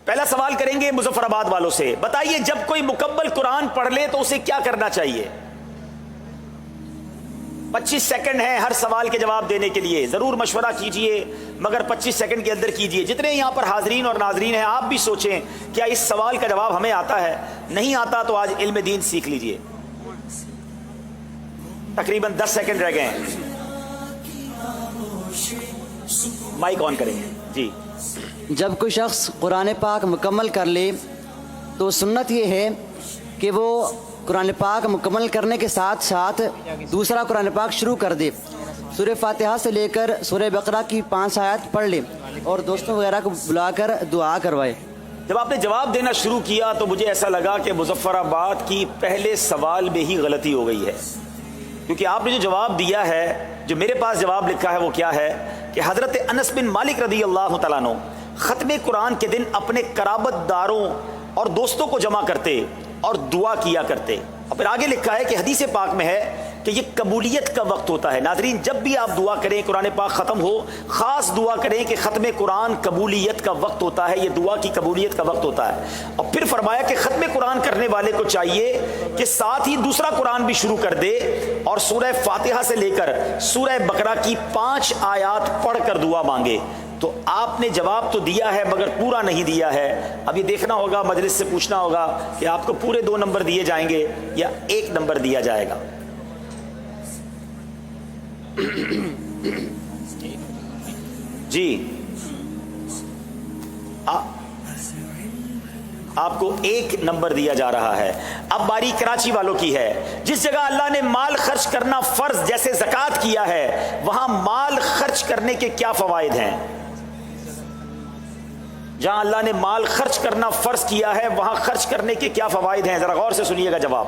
پہلا سوال کریں گے مظفر آباد والوں سے، بتائیے جب کوئی مکمل قرآن پڑھ لے تو اسے کیا کرنا چاہیے؟ 25 سیکنڈ ہیں ہر سوال کے جواب دینے کے لیے، ضرور مشورہ کیجئے مگر 25 سیکنڈ کے اندر کیجئے۔ جتنے یہاں پر حاضرین اور ناظرین ہیں آپ بھی سوچیں کیا اس سوال کا جواب ہمیں آتا ہے؟ نہیں آتا تو آج علم دین سیکھ لیجئے۔ تقریباً 10 سیکنڈ رہ گئے ہیں، مائک آن کریں گے جی۔ جب کوئی شخص قرآن پاک مکمل کر لے تو سنت یہ ہے کہ وہ قرآن پاک مکمل کرنے کے ساتھ ساتھ دوسرا قرآن پاک شروع کر دے، سورہ فاتحہ سے لے کر سورہ بقرہ کی 5 آیات پڑھ لے اور دوستوں وغیرہ کو بلا کر دعا کروائے۔ جب آپ نے جواب دینا شروع کیا تو مجھے ایسا لگا کہ مظفر آباد کی پہلے سوال میں ہی غلطی ہو گئی ہے، کیونکہ آپ نے جو جواب دیا ہے، جو میرے پاس جواب لکھا ہے وہ کیا ہے کہ حضرت انس بن مالک رضی اللہ تعالیٰ عنہ ختم قرآن کے دن اپنے قرابت داروں اور دوستوں کو جمع کرتے اور دعا کیا کرتے، اور پھر آگے لکھا ہے کہ حدیث پاک میں ہے کہ یہ قبولیت کا وقت ہوتا ہے۔ ناظرین جب بھی آپ دعا کریں قرآن پاک ختم ہو، خاص دعا کریں کہ ختم قرآن قبولیت کا وقت ہوتا ہے، یہ دعا کی قبولیت کا وقت ہوتا ہے۔ اور پھر فرمایا کہ ختم قرآن کرنے والے کو چاہیے کہ ساتھ ہی دوسرا قرآن بھی شروع کر دے اور سورہ فاتحہ سے لے کر سورہ بقرہ کی 5 آیات پڑھ کر دعا مانگے۔ تو آپ نے جواب تو دیا ہے مگر پورا نہیں دیا ہے۔ اب یہ دیکھنا ہوگا، مجلس سے پوچھنا ہوگا کہ آپ کو پورے 2 نمبر دیے جائیں گے یا 1 نمبر دیا جائے گا۔ جی آپ کو 1 نمبر دیا جا رہا ہے۔ اب باری کراچی والوں کی ہے۔ جس جگہ اللہ نے مال خرچ کرنا فرض جیسے زکوٰۃ کیا ہے وہاں مال خرچ کرنے کے کیا فوائد ہیں؟ جہاں اللہ نے مال خرچ کرنا فرض کیا ہے وہاں خرچ کرنے کے کیا فوائد ہیں؟ ذرا غور سے سنیے گا جواب۔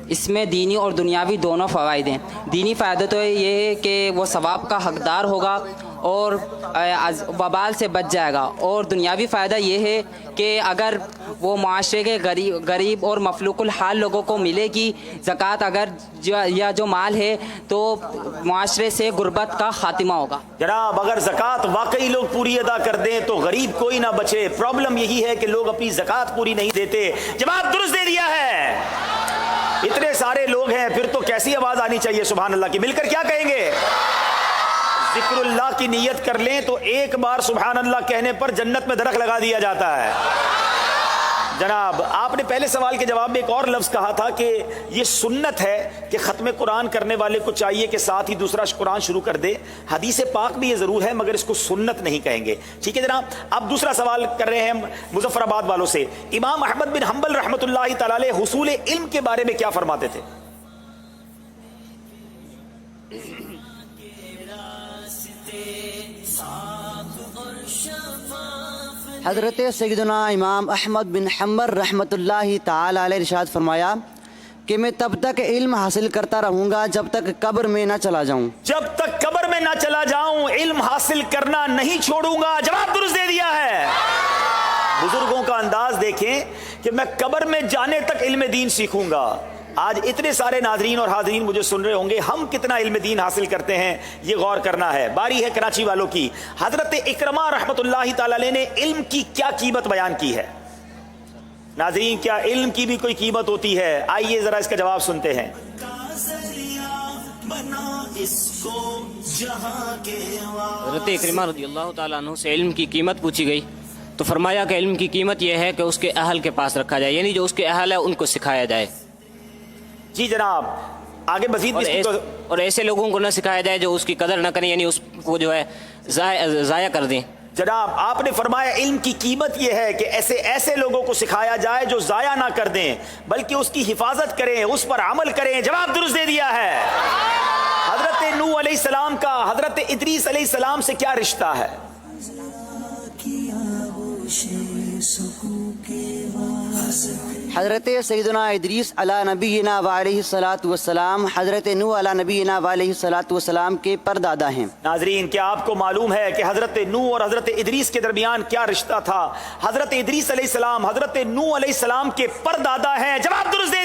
اس میں دینی اور دنیاوی دونوں فوائد ہیں۔ دینی فائدہ تو یہ ہے کہ وہ ثواب کا حقدار ہوگا اور وبال سے بچ جائے گا، اور دنیاوی فائدہ یہ ہے کہ اگر وہ معاشرے کے غریب اور مفلوق الحال لوگوں کو ملے گی زکوٰۃ اگر یا جو مال ہے تو معاشرے سے غربت کا خاتمہ ہوگا۔ جناب اگر زکوٰۃ واقعی لوگ پوری ادا کر دیں تو غریب کوئی نہ بچے۔ پرابلم یہی ہے کہ لوگ اپنی زکوٰۃ پوری نہیں دیتے۔ جواب درست دے دیا ہے۔ اتنے سارے لوگ ہیں پھر تو کیسی آواز آنی چاہیے سبحان اللہ کی، مل کر کیا کہیں گے؟ ذکر اللہ کی نیت کر لیں تو ایک بار سبحان اللہ کہنے پر جنت میں درخت لگا دیا جاتا ہے۔ جناب آپ نے پہلے سوال کے جواب میں ایک اور لفظ کہا تھا کہ یہ سنت ہے کہ ختم قرآن کرنے والے کو چاہیے کہ ساتھ ہی دوسرا قرآن شروع کر دے۔ حدیث پاک بھی یہ ضرور ہے مگر اس کو سنت نہیں کہیں گے۔ ٹھیک ہے جناب، اب دوسرا سوال کر رہے ہیں مظفر آباد والوں سے۔ امام احمد بن حنبل رحمۃ اللہ تعالی علیہ حصول علم کے بارے میں کیا فرماتے تھے؟ حضرت سیدنا امام احمد بن حنبل رحمۃ اللہ تعالی علیہ ارشاد فرمایا کہ میں تب تک علم حاصل کرتا رہوں گا جب تک قبر میں نہ چلا جاؤں۔ جب تک قبر میں نہ چلا جاؤں علم حاصل کرنا نہیں چھوڑوں گا۔ جواب درست دے دیا ہے۔ بزرگوں کا انداز دیکھیں کہ میں قبر میں جانے تک علم دین سیکھوں گا۔ آج اتنے سارے ناظرین اور حاضرین مجھے سن رہے ہوں گے، ہم کتنا علم دین حاصل کرتے ہیں یہ غور کرنا ہے۔ باری ہے کراچی والوں کی۔ حضرت اکرمہ رحمۃ اللہ تعالی علیہ نے علم کی کیا قیمت بیان کی ہے؟ ناظرین کیا علم کی بھی کوئی قیمت ہوتی ہے؟ آئیے ذرا اس کا جواب سنتے ہیں۔ حضرت اکرمہ رضی اللہ تعالیٰ عنہ سے علم کی قیمت پوچھی گئی تو فرمایا کہ علم کی قیمت یہ ہے کہ اس کے اہل کے پاس رکھا جائے، یعنی جو اس کے اہل ہے ان کو سکھایا جائے۔ جی جناب آگے مزید اور ایسے لوگوں کو نہ سکھایا جائے جو اس کی قدر نہ کریں، یعنی اس کو جو ہے ضائع کر دیں۔ جناب آپ نے فرمایا علم کی قیمت یہ ہے کہ ایسے لوگوں کو سکھایا جائے جو ضائع نہ کر دیں بلکہ اس کی حفاظت کریں، اس پر عمل کریں۔ جواب درست دے دیا ہے۔ حضرت نوح علیہ السلام کا حضرت ادریس علیہ السلام سے کیا رشتہ ہے؟ حضرت سیدنا ادریس علی نبینا وعلیہ الصلاۃ والسلام حضرت نوح علی نبینا وعلیہ الصلاۃ والسلام کے پردادا ہیں۔ ناظرین کیا آپ کو معلوم ہے کہ حضرت نوح اور حضرت ادریس کے درمیان کیا رشتہ تھا؟ حضرت ادریس علیہ السلام حضرت نوح علیہ السلام کے پردادا ہیں۔ جواب درست دے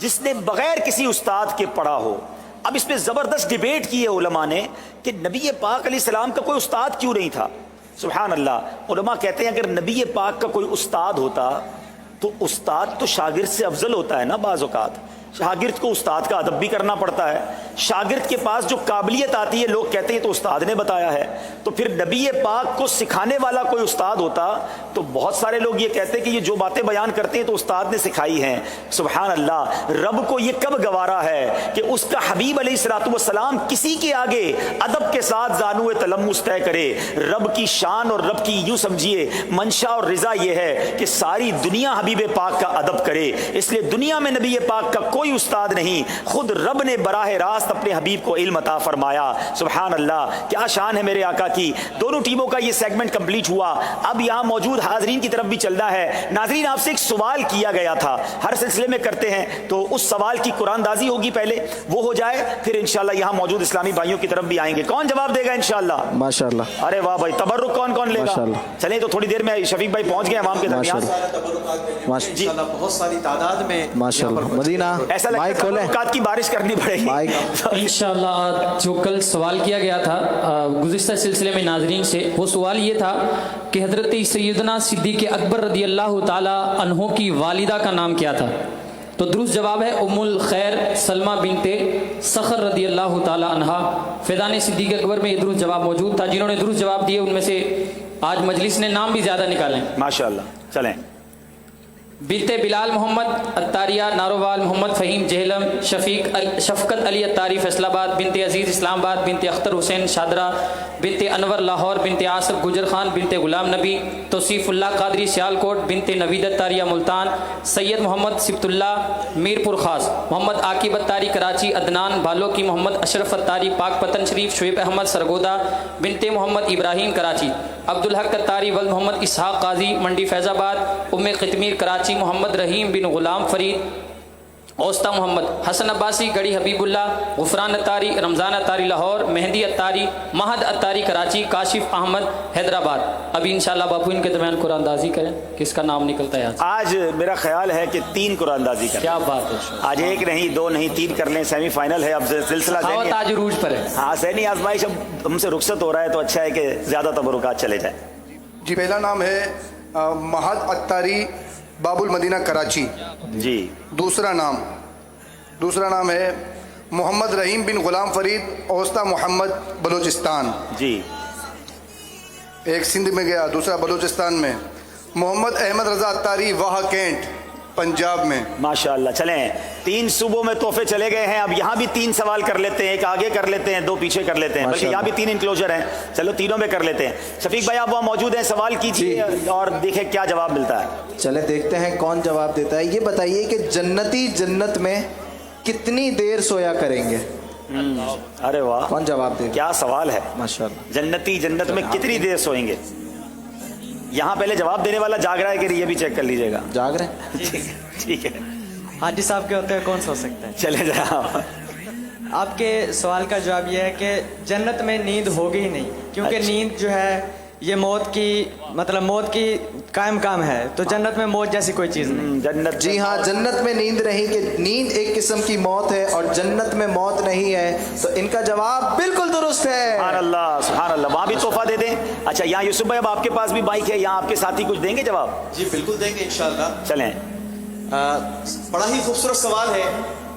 جس نے بغیر کسی استاد کے پڑھا ہو. اب اس پہ زبردست ڈیبیٹ کی ہے علماء نے کہ نبی پاک علیہ السلام کا کوئی استاد کیوں نہیں تھا. سبحان اللہ. علماء کہتے ہیں اگر نبی پاک کا کوئی استاد ہوتا تو استاد تو شاگرد سے افضل ہوتا ہے نا. بعض اوقات شاگرد کو استاد کا ادب بھی کرنا پڑتا ہے. شاگرد کے پاس جو قابلیت آتی ہے لوگ کہتے ہیں تو استاد نے بتایا ہے. تو پھر نبی پاک کو سکھانے والا کوئی استاد ہوتا تو بہت سارے لوگ یہ کہتے ہیں کہ یہ جو باتیں بیان کرتے ہیں تو استاد نے سکھائی ہیں. سبحان اللہ. رب کو یہ کب گوارا ہے کہ اس کا حبیب علیہ الصلوۃ والسلام کسی کے آگے ادب کے ساتھ زانو تلمس طے کرے. رب کی شان اور رب کی یوں سمجھیے منشا اور رضا یہ ہے کہ ساری دنیا حبیب پاک کا ادب کرے. اس لیے دنیا میں نبی پاک کا کوئی استاد نہیں, خود رب نے براہ راست اپنے حبیب کو علم عطا فرمایا. سبحان اللہ. کیا شان ہے میرے آقا کی. دونوں ٹیموں کا یہ سیگمنٹ کمپلیٹ ہوا. اب یہاں موجود حاضرین کی طرف بھی چلنا ہے. ناظرین آپ سے ایک سوال کیا گیا تھا, ہر سلسلے میں کرتے ہیں, تو اس سوال کی قرآن دازی ہوگی پہلے, وہ ہو جائے پھر انشاءاللہ یہاں موجود اسلامی بھائیوں کی طرف بھی آئیں گے. کون جواب دے گا انشاءاللہ؟ ماشاءاللہ. ارے واہ بھائی. تبرک کون کون لے گا؟ چلیں تو تھوڑی دیر میں شفیق بھائی پہنچ گئے عوام کے درمیان. جی بہت ساری تعداد میں ماشاءاللہ. مدینہ ایسا لگتا ہے تبرکات کی بارش کرنی پڑے گی. انشاءاللہ. جو کل سوال کیا گیا تھا گزشتہ سلسلے میں ناظرین سے, وہ سوال یہ تھا کہ حضرت سیدنا صدیق اکبر رضی اللہ تعالی عنہ کی والدہ کا نام کیا تھا؟ تو درست جواب ہے ام الخیر سلمہ بنت صخر رضی اللہ تعالی عنہا. فیضان صدیق اکبر میں یہ درست جواب موجود تھا. جنہوں نے درست جواب دیے ان میں سے آج مجلس نے نام بھی زیادہ نکالے. ماشاءاللہ. چلیں. بنت بلال محمد اتاریہ ناروال, محمد فہیم جہلم, شفقت علی اتاری فیصل آباد, بنت عزیز اسلام آباد, بنت اختر حسین شادرہ, بنت انور لاہور, بنت آصف گجر خان, بنت غلام نبی, توصیف اللہ قادری سیالکوٹ, بنت نوید اتاریہ ملتان, سید محمد سبت اللہ میرپور خاص, محمد عاقب اتاری کراچی, عدنان بھالو کی, محمد اشرف اتاری پاک پتن شریف, شعیب احمد سرگودا, بنت محمد ابراہیم کراچی, عبدالحق اتاری ولد محمد اسحاق قاضی منڈی فیض آباد, ام قطمیر کراچی, محمد رحیم بن غلام فرید, اوستا محمد, حسن عباسی گڑی حبیب اللہ, غفران اتاری, رمضان اتاری لاہور, مہندی اتاری, مہد اتاری کراچی, کاشف احمد حیدرآباد. ابھی انشاءاللہ باپو ان کے درمیان قرآن دازی کریں, کس کا نام نکلتا ہے آج میرا خیال ہے کہ 3 قرآن دازی کریں. کیا بات ہے. آج 1 نہیں 2 نہیں 3 کر لیں. سیمی فائنل ہے اب سلسلہ دعوت آج عروج پر ہے. ہاں ذہنی آزمائش اب ہم سے رخصت ہو رہا ہے تو اچھا ہے کہ زیادہ تبرکات چلے جائیں. جی پہلا نام ہے مہد اتاری باب المدینہ کراچی. جی. دوسرا نام ہے محمد رحیم بن غلام فرید اوستا محمد بلوچستان. جی. ایک سندھ میں گیا, دوسرا بلوچستان میں. محمد احمد رضا اتاری واہ کینٹ پنجاب میں. ماشاءاللہ. چلیں 3 صوبوں میں تحفے چلے گئے ہیں. اب یہاں بھی 3 سوال کر لیتے ہیں, ایک آگے کر لیتے ہیں 2 پیچھے کر لیتے ہیں, بلکہ یہاں بھی 3 انکلوجر ہیں. چلو تینوں میں کر لیتے ہیں. شفیق بھائی آپ وہاں موجود ہیں, سوال کیجیے اور دیکھیں کیا جواب ملتا ہے. چلے دیکھتے ہیں کون جواب دیتا ہے. یہ بتائیے کہ جنتی جنت میں کتنی دیر سویا کریں گے؟ ارے واہ, کون جواب دے گا؟ کیا سوال ہے. ماشاءاللہ. جنتی جنت میں کتنی دیر سوئیں گے؟ یہاں پہلے جواب دینے والا جاگ رہا ہے کہ یہ بھی چیک کر لیجئے گا. جاگ رہے ہیں. ٹھیک ہے. حاجی صاحب کے ہوتے ہیں کون سو سکتا ہے. چلے جا. آپ کے سوال کا جواب یہ ہے کہ جنت میں نیند ہوگی ہی نہیں, کیونکہ نیند جو ہے یہ موت کی قائم کام ہے, تو جنت میں موت جیسی کوئی چیز نہیں. جنت. جی ہاں, جنت میں نیند نہیں, کہ نیند ایک قسم کی موت ہے اور جنت میں موت نہیں ہے. تو ان کا جواب بالکل درست ہے. سبحان اللہ سبحان اللہ. وہاں بھی تحفہ دے دیں. اچھا یہاں یوسف بھائی اب آپ کے پاس بھی مائک ہے, یہاں آپ کے ساتھی کچھ دیں گے جواب؟ جی بالکل دیں گے انشاءاللہ. چلیں. بڑا ہی خوبصورت سوال ہے.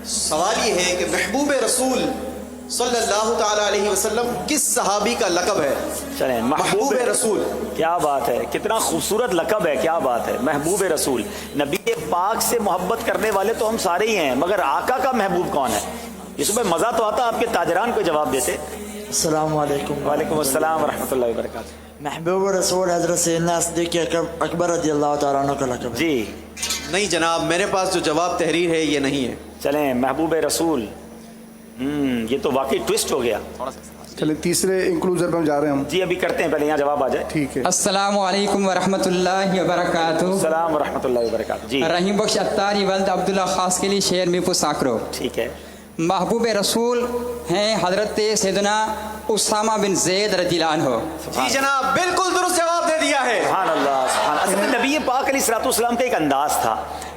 سوال یہ ہے کہ محبوب رسول صلی اللہ تعالی علیہ وسلم کس صحابی کا لقب ہے؟ چلیں. محبوب رسول. کیا بات ہے, کتنا خوبصورت لقب ہے, کیا بات ہے. محبوب رسول. نبی پاک سے محبت کرنے والے تو ہم سارے ہی ہیں, مگر آقا کا محبوب کون ہے؟ یوسف بھائی مزہ تو آتا آپ کے تاجران کو جواب دیتے. السلام علیکم. وعلیکم السلام ورحمۃ اللہ وبرکاتہ. محبوب رسول حضرت سیدنا صدیق اکبر رضی اللہ تعالیٰ عنہ کا لقب ہے. جی. نہیں جناب, میرے پاس جو جواب تحریر ہے یہ نہیں ہے. چلیں محبوب رسول. یہ تو واقعی ٹوسٹ ہو گیا. چلے تیسرے انکلوزر پہ ہم جا رہے ہیں ہم. جی ابھی کرتے ہیں, پہلے یہاں جواب آ جائے. ٹھیک ہے. السلام علیکم ورحمۃ اللہ وبرکاتہ. السلام ورحمۃ اللہ وبرکاتہ. جی. رحیم بخش اتاری ولد عبداللہ خاص کے لیے شہر میرپور ساکرو. ٹھیک ہے. محبوب رسول ہیں حضرت سیدنا اسامہ بن زید رضی اللہ عنہ. جی جناب بالکل درست جواب دے دیا ہے. سبحان اللہ سبحان اللہ. اصل میں نبی پاک علیہ الصلوۃ والسلام کا ایک انداز تھا